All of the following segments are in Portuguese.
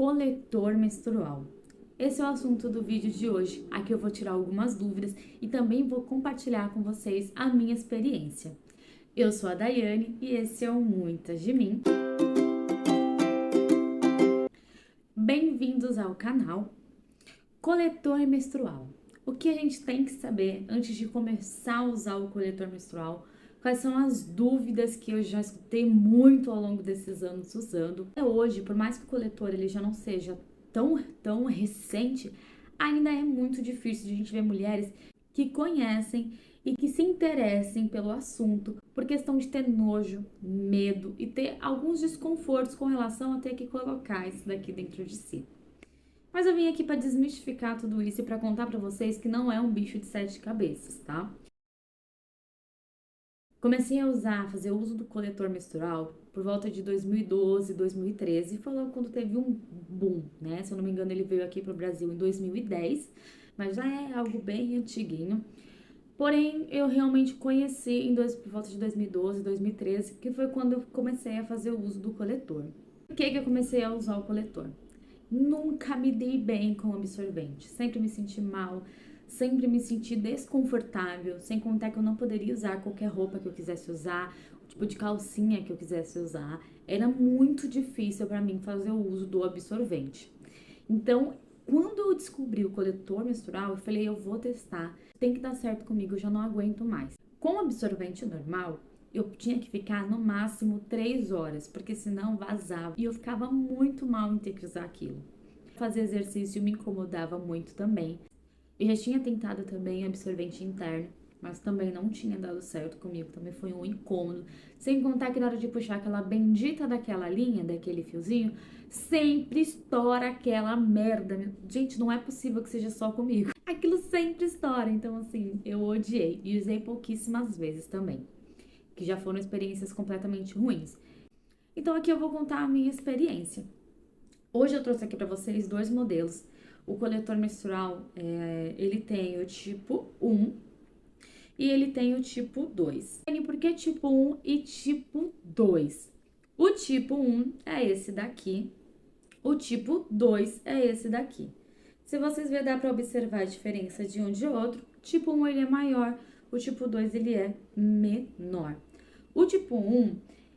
coletor menstrual. Esse é o assunto do vídeo de hoje. Aqui eu vou tirar algumas dúvidas e também vou compartilhar com vocês a minha experiência. Eu sou a Daiane e esse é o Muitas de Mim. Bem-vindos ao canal Coletor Menstrual. O que a gente tem que saber antes de começar a usar o coletor menstrual? Quais são as dúvidas que eu já escutei muito ao longo desses anos usando? Hoje, por mais que o coletor ele já não seja tão recente, ainda é muito difícil de a gente ver mulheres que conhecem e que se interessem pelo assunto por questão de ter nojo, medo e ter alguns desconfortos com relação a ter que colocar isso daqui dentro de si. Mas eu vim aqui para desmistificar tudo isso e para contar para vocês que não é um bicho de 7 cabeças, tá? Comecei a fazer uso do coletor menstrual por volta de 2012, 2013, falou quando teve um boom, né? Se eu não me engano, ele veio aqui para o Brasil em 2010, mas já é algo bem antiguinho. Porém, eu realmente conheci por volta de 2012, 2013, que foi quando eu comecei a fazer o uso do coletor. Por que eu comecei a usar o coletor? Nunca me dei bem com absorvente, sempre me senti mal, sempre me senti desconfortável, sem contar que eu não poderia usar qualquer roupa que eu quisesse usar, o tipo de calcinha que eu quisesse usar. Era muito difícil para mim fazer o uso do absorvente. Então, quando eu descobri o coletor menstrual, eu falei, eu vou testar, tem que dar certo comigo, eu já não aguento mais. Com o absorvente normal, eu tinha que ficar no máximo 3 horas, porque senão vazava. E eu ficava muito mal em ter que usar aquilo. Fazer exercício me incomodava muito também. Eu já tinha tentado também absorvente interno, mas também não tinha dado certo comigo. Também foi um incômodo. Sem contar que na hora de puxar aquela bendita daquela linha, daquele fiozinho, sempre estoura aquela merda. Gente, não é possível que seja só comigo. Aquilo sempre estoura. Então, assim, eu odiei. E usei pouquíssimas vezes também, que já foram experiências completamente ruins. Então aqui eu vou contar a minha experiência. Hoje eu trouxe aqui para vocês 2 modelos. O coletor menstrual, ele tem o tipo 1 e ele tem o tipo 2. E por que tipo 1 e tipo 2? O tipo 1 é esse daqui, o tipo 2 é esse daqui. Se vocês verem, dá para observar a diferença de um de outro. O tipo 1 ele é maior, o tipo 2 ele é menor. O tipo 1,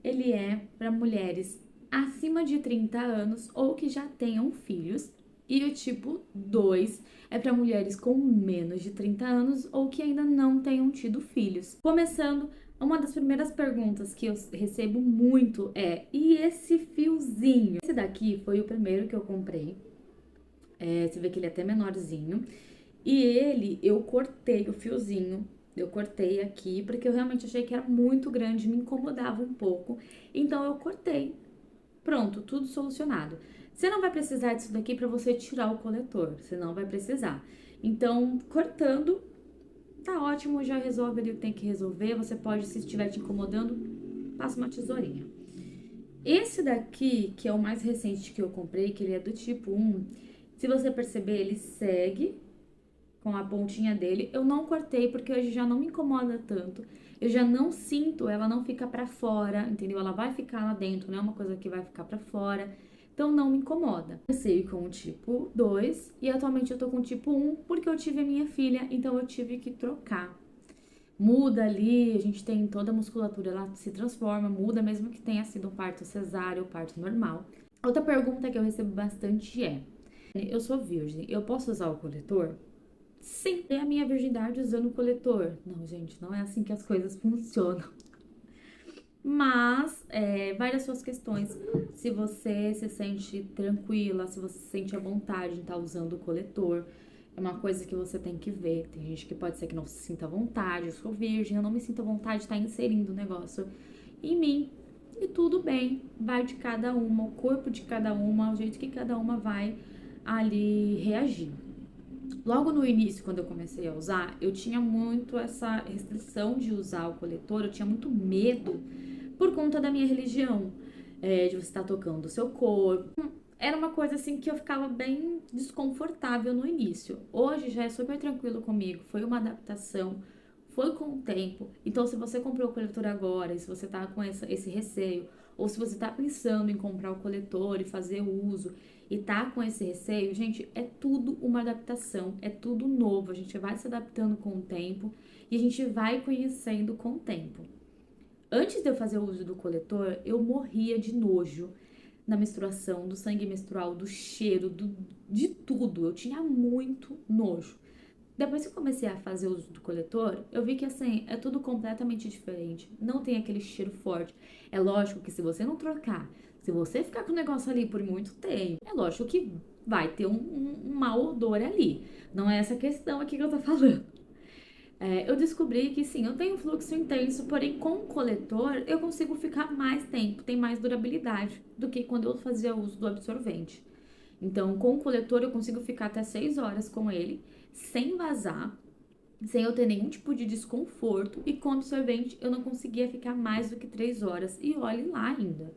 ele é para mulheres acima de 30 anos ou que já tenham filhos. E o tipo 2 é para mulheres com menos de 30 anos ou que ainda não tenham tido filhos. Começando, uma das primeiras perguntas que eu recebo muito é: e esse fiozinho? Esse daqui foi o primeiro que eu comprei. Você vê que ele é até menorzinho. E ele, eu cortei o fiozinho. Eu cortei aqui, porque eu realmente achei que era muito grande, me incomodava um pouco. Então, eu cortei. Pronto, tudo solucionado. Você não vai precisar disso daqui para você tirar o coletor. Você não vai precisar. Então, cortando, tá ótimo, já resolve ali o que tem que resolver. Você pode, se estiver te incomodando, passa uma tesourinha. Esse daqui, que é o mais recente que eu comprei, que ele é do tipo 1, se você perceber, ele segue com a pontinha dele. Eu não cortei porque hoje já não me incomoda tanto. Eu já não sinto, ela não fica pra fora, entendeu? Ela vai ficar lá dentro, não é uma coisa que vai ficar pra fora. Então não me incomoda. Comecei com o tipo 2 e atualmente eu tô com o tipo 1 porque eu tive a minha filha, então eu tive que trocar. Muda ali, a gente tem toda a musculatura, ela se transforma, muda mesmo que tenha sido um parto cesáreo ou parto normal. Outra pergunta que eu recebo bastante é: eu sou virgem, eu posso usar o coletor? Sim, é a minha virgindade usando o coletor. Não, gente, não é assim que as coisas funcionam. Mas vai das suas questões. Se você se sente tranquila, se você se sente à vontade em estar usando o coletor, é uma coisa que você tem que ver. Tem gente que pode ser que não se sinta à vontade. Eu sou virgem, eu não me sinto à vontade de estar inserindo o negócio em mim. E tudo bem, vai de cada uma, o corpo de cada uma, o jeito que cada uma vai ali reagir. Logo no início, quando eu comecei a usar, eu tinha muito essa restrição de usar o coletor, eu tinha muito medo por conta da minha religião, de você estar tocando o seu corpo. Era uma coisa assim que eu ficava bem desconfortável no início. Hoje já é super tranquilo comigo, foi uma adaptação, foi com o tempo. Então, se você comprou o coletor agora, e se você tá com esse receio, ou se você tá pensando em comprar o coletor e fazer o uso, e tá com esse receio, gente, é tudo uma adaptação, é tudo novo, a gente vai se adaptando com o tempo e a gente vai conhecendo com o tempo. Antes de eu fazer o uso do coletor, eu morria de nojo na menstruação, do sangue menstrual, do cheiro, de tudo. Eu tinha muito nojo. Depois que eu comecei a fazer o uso do coletor, eu vi que assim, é tudo completamente diferente. Não tem aquele cheiro forte. É lógico que se você não trocar, se você ficar com o negócio ali por muito tempo, é lógico que vai ter um mau odor ali. Não é essa questão aqui que eu tô falando. Eu descobri que sim, eu tenho um fluxo intenso, porém com o coletor eu consigo ficar mais tempo, tem mais durabilidade do que quando eu fazia uso do absorvente. Então, com o coletor eu consigo ficar até 6 horas com ele, sem vazar, sem eu ter nenhum tipo de desconforto, e com o absorvente eu não conseguia ficar mais do que 3 horas, e olhe lá ainda.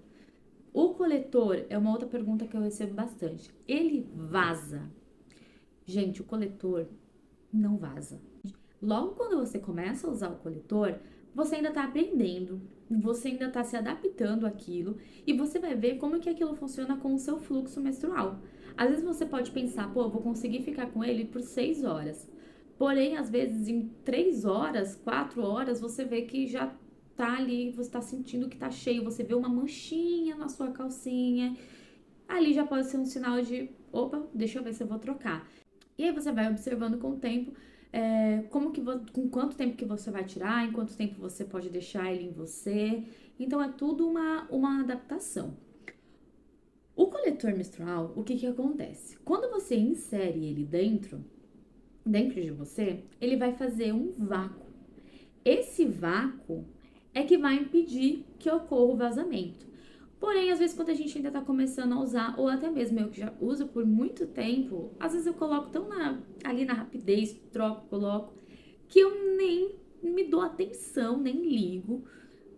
O coletor é uma outra pergunta que eu recebo bastante. Ele vaza? Gente, o coletor não vaza. Logo quando você começa a usar o coletor, você ainda está aprendendo, você ainda está se adaptando àquilo e você vai ver como que aquilo funciona com o seu fluxo menstrual. Às vezes você pode pensar, pô, eu vou conseguir ficar com ele por 6 horas. Porém, às vezes em 3 horas, 4 horas, você vê que já tá ali, você tá sentindo que tá cheio, você vê uma manchinha na sua calcinha. Ali já pode ser um sinal de, opa, deixa eu ver se eu vou trocar. E aí você vai observando com o tempo, com quanto tempo que você vai tirar, em quanto tempo você pode deixar ele em você. Então é tudo uma adaptação. O coletor menstrual, o que que acontece? Quando você insere ele dentro de você, ele vai fazer um vácuo. Esse vácuo é que vai impedir que ocorra o vazamento. Porém, às vezes, quando a gente ainda tá começando a usar, ou até mesmo eu que já uso por muito tempo, às vezes eu coloco ali na rapidez, troco, coloco, que eu nem me dou atenção, nem ligo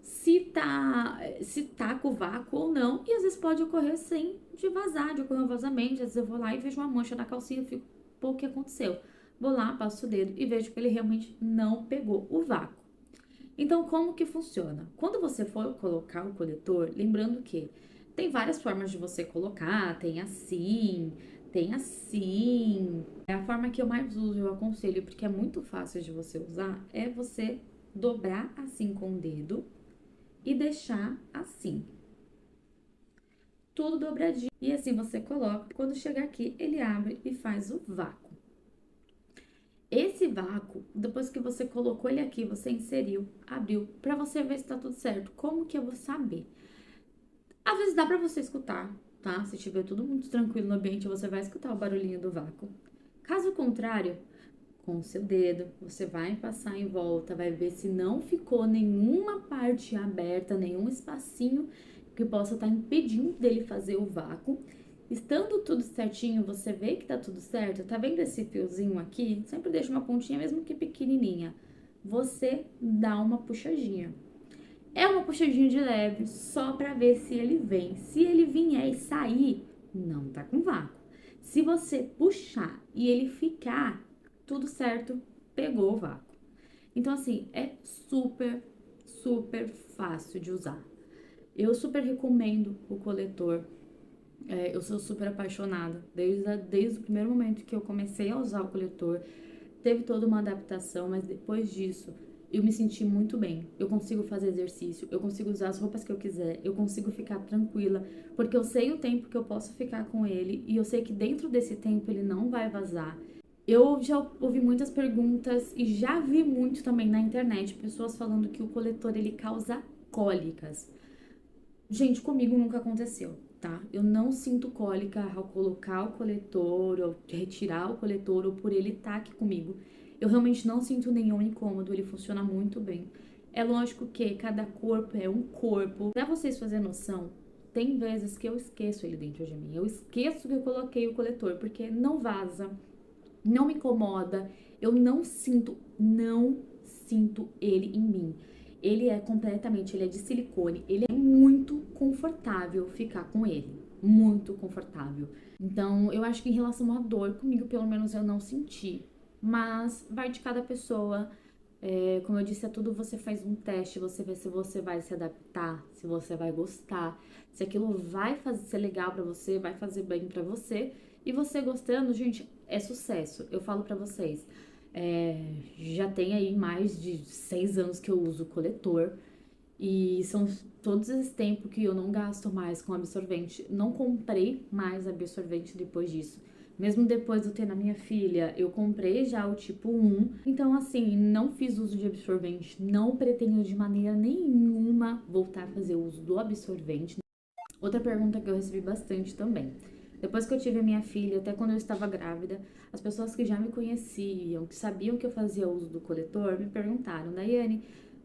se tá com vácuo ou não. E às vezes pode ocorrer sem de vazar, de ocorrer um vazamento. Às vezes eu vou lá e vejo uma mancha na calcinha e fico, pô, o que aconteceu? Vou lá, passo o dedo e vejo que ele realmente não pegou o vácuo. Então, como que funciona? Quando você for colocar o coletor, lembrando que tem várias formas de você colocar, tem assim, tem assim. É a forma que eu mais uso, eu aconselho, porque é muito fácil de você usar, é você dobrar assim com o dedo e deixar assim, tudo dobradinho. E assim você coloca, quando chegar aqui, ele abre e faz o vácuo. Esse vácuo, depois que você colocou ele aqui, você inseriu, abriu, pra você ver se tá tudo certo. Como que eu vou saber? Às vezes dá pra você escutar, tá? Se tiver tudo muito tranquilo no ambiente, você vai escutar o barulhinho do vácuo. Caso contrário, com o seu dedo, você vai passar em volta, vai ver se não ficou nenhuma parte aberta, nenhum espacinho que possa estar impedindo dele fazer o vácuo. Estando tudo certinho, você vê que tá tudo certo, tá vendo esse fiozinho aqui? Sempre deixa uma pontinha, mesmo que pequenininha. Você dá uma puxadinha. É uma puxadinha de leve, só pra ver se ele vem. Se ele vier e sair, não tá com vácuo. Se você puxar e ele ficar, tudo certo, pegou o vácuo. Então, assim, é super, super fácil de usar. Eu super recomendo o coletor. Eu sou super apaixonada. Desde o primeiro momento que eu comecei a usar o coletor, teve toda uma adaptação, mas depois disso, eu me senti muito bem. Eu consigo fazer exercício, eu consigo usar as roupas que eu quiser, eu consigo ficar tranquila, porque eu sei o tempo que eu posso ficar com ele e eu sei que dentro desse tempo ele não vai vazar. Eu já ouvi muitas perguntas e já vi muito também na internet pessoas falando que o coletor ele causa cólicas. Gente, comigo nunca aconteceu, tá? Eu não sinto cólica ao colocar o coletor, ou retirar o coletor, ou por ele estar aqui comigo. Eu realmente não sinto nenhum incômodo, ele funciona muito bem. É lógico que cada corpo é um corpo. Pra vocês fazerem noção, tem vezes que eu esqueço ele dentro de mim. Eu esqueço que eu coloquei o coletor, porque não vaza, não me incomoda, eu não sinto ele em mim. Ele é de silicone, ele é muito confortável ficar com ele, muito confortável. Então, eu acho que em relação à dor, comigo pelo menos eu não senti, mas vai de cada pessoa. Como eu disse, é tudo você faz um teste, você vê se você vai se adaptar, se você vai gostar, se aquilo vai ser legal pra você, vai fazer bem pra você. E você gostando, gente, é sucesso. Eu falo pra vocês, já tem aí mais de 6 anos que eu uso o coletor. E são todos esse tempo que eu não gasto mais com absorvente. Não comprei mais absorvente depois disso. Mesmo depois de eu ter na minha filha, eu comprei já o tipo 1. Então, assim, não fiz uso de absorvente. Não pretendo de maneira nenhuma voltar a fazer uso do absorvente. Outra pergunta que eu recebi bastante também. Depois que eu tive a minha filha, até quando eu estava grávida, as pessoas que já me conheciam, que sabiam que eu fazia uso do coletor, me perguntaram, Daiane,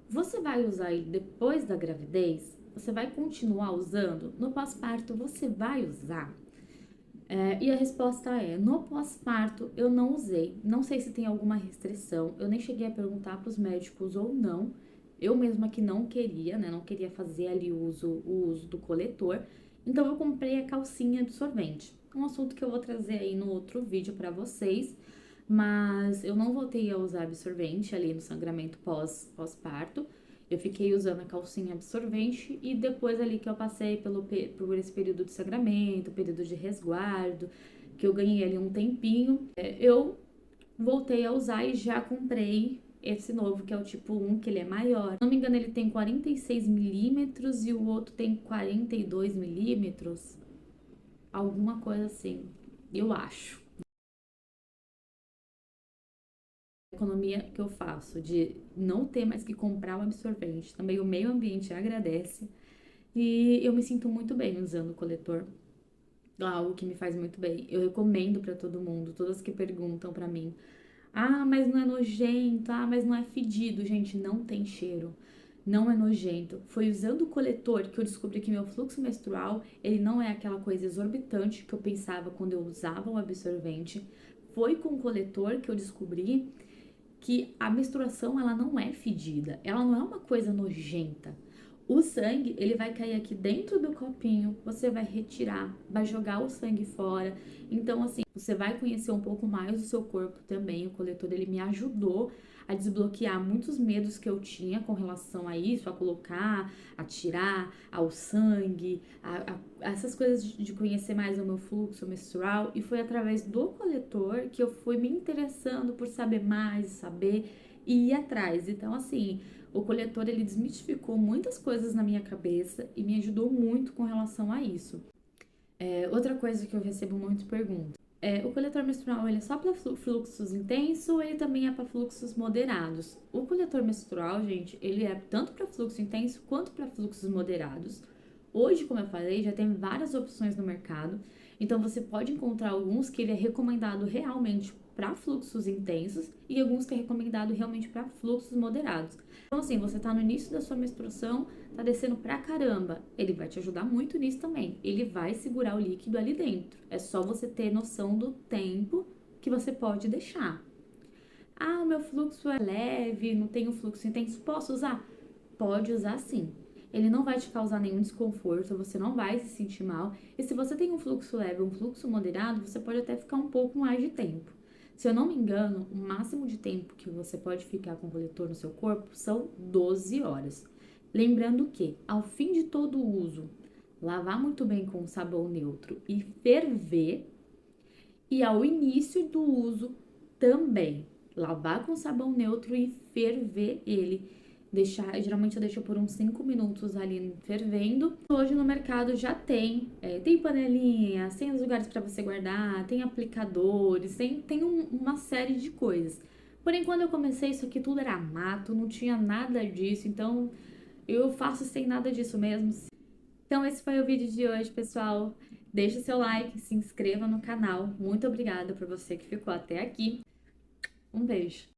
você vai usar ele depois da gravidez? Você vai continuar usando? No pós-parto, você vai usar? E a resposta é: no pós-parto eu não usei. Não sei se tem alguma restrição. Eu nem cheguei a perguntar para os médicos ou não. Eu mesma que não queria, né? Não queria fazer ali o uso do coletor. Então eu comprei a calcinha absorvente. Um assunto que eu vou trazer aí no outro vídeo para vocês. Mas eu não voltei a usar absorvente ali no sangramento pós-parto. Eu fiquei usando a calcinha absorvente e depois ali que eu passei por esse período de sangramento, período de resguardo, que eu ganhei ali um tempinho, eu voltei a usar e já comprei esse novo, que é o tipo 1, que ele é maior. Se não me engano, ele tem 46 milímetros e o outro tem 42 milímetros, alguma coisa assim, eu acho. Economia que eu faço de não ter mais que comprar o absorvente, também o meio ambiente agradece. E eu me sinto muito bem usando o coletor, algo que me faz muito bem. Eu recomendo pra todo mundo, todas que perguntam pra mim: "Ah, mas não é nojento, ah, mas não é fedido". Gente, não tem cheiro. Não é nojento. Foi usando o coletor que eu descobri que meu fluxo menstrual, ele não é aquela coisa exorbitante que eu pensava quando eu usava o absorvente. Foi com o coletor que eu descobri que a menstruação ela não é fedida, ela não é uma coisa nojenta. O sangue, ele vai cair aqui dentro do copinho, você vai retirar, vai jogar o sangue fora. Então, assim, você vai conhecer um pouco mais do seu corpo também. O coletor, ele me ajudou a desbloquear muitos medos que eu tinha com relação a isso, a colocar, a tirar, ao sangue, essas coisas de conhecer mais o meu fluxo menstrual. E foi através do coletor que eu fui me interessando por saber mais, saber e ir atrás. Então, assim, o coletor ele desmistificou muitas coisas na minha cabeça e me ajudou muito com relação a isso. Outra coisa que eu recebo muito pergunta. O coletor menstrual ele é só para fluxos intensos ou ele também é para fluxos moderados? O coletor menstrual, gente, ele é tanto para fluxo intenso quanto para fluxos moderados. Hoje, como eu falei, já tem várias opções no mercado, então você pode encontrar alguns que ele é recomendado realmente para fluxos intensos e alguns que é recomendado realmente para fluxos moderados. Então, assim, você tá no início da sua menstruação, tá descendo pra caramba, ele vai te ajudar muito nisso também. Ele vai segurar o líquido ali dentro. É só você ter noção do tempo que você pode deixar. Ah, o meu fluxo é leve, não tenho fluxo intenso, posso usar? Pode usar sim. Ele não vai te causar nenhum desconforto, você não vai se sentir mal. E se você tem um fluxo leve, um fluxo moderado, você pode até ficar um pouco mais de tempo. Se eu não me engano, o máximo de tempo que você pode ficar com o coletor no seu corpo são 12 horas. Lembrando que, ao fim de todo o uso, lavar muito bem com sabão neutro e ferver, e ao início do uso também, lavar com sabão neutro e ferver ele. Deixar, geralmente eu deixo por uns 5 minutos ali fervendo. Hoje no mercado já tem panelinhas, tem os lugares para você guardar, tem aplicadores, tem uma série de coisas. Porém, quando eu comecei, isso aqui tudo era mato, não tinha nada disso, então eu faço sem nada disso mesmo. Então, esse foi o vídeo de hoje, pessoal. Deixe o seu like, se inscreva no canal. Muito obrigada por você que ficou até aqui. Um beijo.